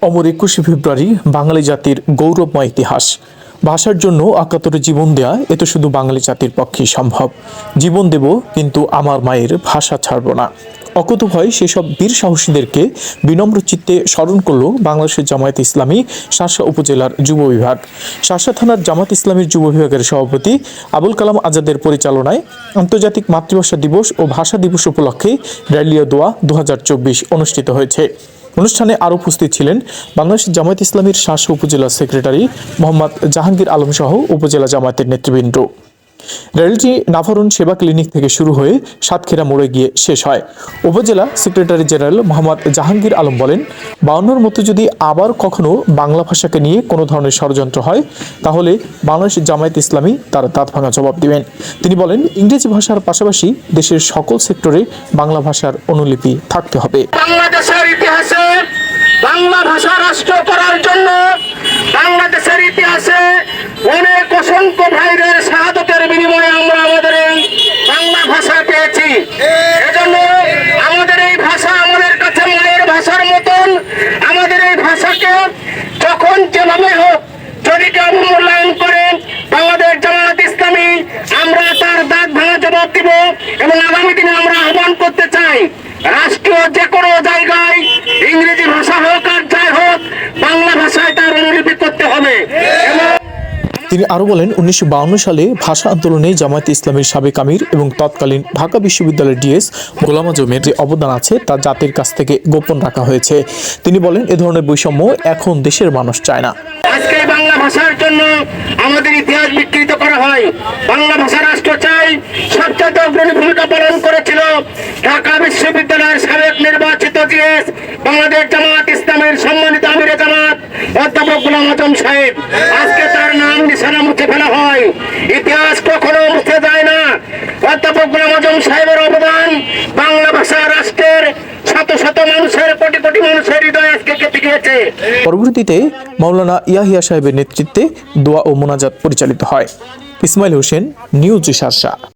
অমর 21শে ফেব্রুয়ারি বাঙালি জাতির গৌরবময় ইতিহাস। ভাষার জন্য একাত্তরে জীবন দেয়া এ তো শুধু বাঙালি জাতির পক্ষেই সম্ভব। জীবন দেব, কিন্তু আমার মায়ের ভাষা ছাড়ব না। অকুতোভয় সেসব বীর সাহসীদেরকে বিনম্র চিত্তে স্মরণ করল বাংলাদেশের জামায়াত ইসলামী শার্শা উপজেলার যুব বিভাগ। শার্শা থানার জামাত ইসলামীর যুব বিভাগের সভাপতি আবুল কালাম আজাদের পরিচালনায় আন্তর্জাতিক মাতৃভাষা দিবস ও ভাষা দিবস উপলক্ষে র্যালিও দোয়া 2024 অনুষ্ঠিত হয়েছে। অনুষ্ঠানে আরও উপস্থিত ছিলেন বাংলাদেশ জামায়াত ইসলামীর শার্শা উপজেলা সেক্রেটারি মোহাম্মদ জাহাঙ্গীর আলম সহ উপজেলা জামায়াতের নেতৃবৃন্দ। র্যালিটি নাভারণ সেবা ক্লিনিক থেকে শুরু হয়ে সাতক্ষীরা মোড়ে গিয়ে শেষ হয়। উপজেলা সেক্রেটারি জেনারেল মোহাম্মদ জাহাঙ্গীর আলম বলেন, 52-র মতো যদি আবার কখনো বাংলা ভাষাকে নিয়ে কোনো ধরনের ষড়যন্ত্র হয়, তাহলে বাংলাদেশ জামায়াত ইসলামী তার দাঁত ভাঙা জবাব দিবেন। তিনি বলেন, ইংরেজি ভাষার পাশাপাশি দেশের সকল সেক্টরে বাংলা ভাষার অনুলিপি থাকতে হবে। বাংলাদেশের ইতিহাসে বাংলা ভাষা রাষ্ট্র করার জন্য বাংলাদেশের ইতিহাসে অনেক অসংখ্য ভাইদের শাহাদতের বিনিময়ে আমরা আমাদের এই বাংলা ভাষা পেয়েছি। এজন্য আমাদের এই ভাষা আমাদের কাছে মায়ের ভাষার মতন। আমাদের এই ভাষাকে যখন যেভাবে হোক যদি কেউ মূল্যায়ন করেন, বাংলাদেশ জামায়াত ইসলামী আমরা তার দাঁত ভাঙা জবাব দিব। এবং আগামী দিনে আমরা আহ্বান করতে চাই, রাষ্ট্রীয় যে কোনো জায়গায় ইংরেজি ভাষা হোক আর যাই হোক, বাংলা ভাষায় তার অনুলিপি করতে হবে। তিনি আরও বলেন, 1952 সালে ভাষা আন্দোলনে জামায়াত ইসলামীর সাবেক আমির এবং তৎকালীন ঢাকা বিশ্ববিদ্যালয়ের ডিএস গোলাম আজমের যে অবদান আছে তা জাতির কাছ থেকে গোপন রাখা হয়েছে। তিনি বলেন, এ ধরনের বৈষম্য এখন দেশের মানুষ চায় না। আজকে বাংলা ভাষার জন্য আমাদের ইতিহাস বিকৃত করা হয়। বাংলা ভাষা রাষ্ট্র চাই, সবচেয়ে অগ্রণী ভূমিকা পালন করেছিল ঢাকা বিশ্ববিদ্যালয়ের সাবেক নির্বাচিত জিএস বাংলাদেশ জামায়াত ইসলামের সম্মানিত আমিরে জামাত অধ্যাপক গোলাম আজম সাহেব। আজকে তার নাম নিশানা মুছে ফেলা হয়, ইতিহাস কখনো মুছে যায় না। অধ্যাপক গোলাম আজম সাহেবের অবদান বাংলা ভাষা রাষ্ট্রের শত শত মানুষের, কোটি কোটি মানুষের হৃদয় আজকে কেটে গিয়েছে। পরবর্তীতে মাওলানা ইয়াহিয়া সাহেবের নেতৃত্বে দোয়া ও মোনাজাত পরিচালিত হয়। ইসমাইল হোসেন, নিউজ শার্শা।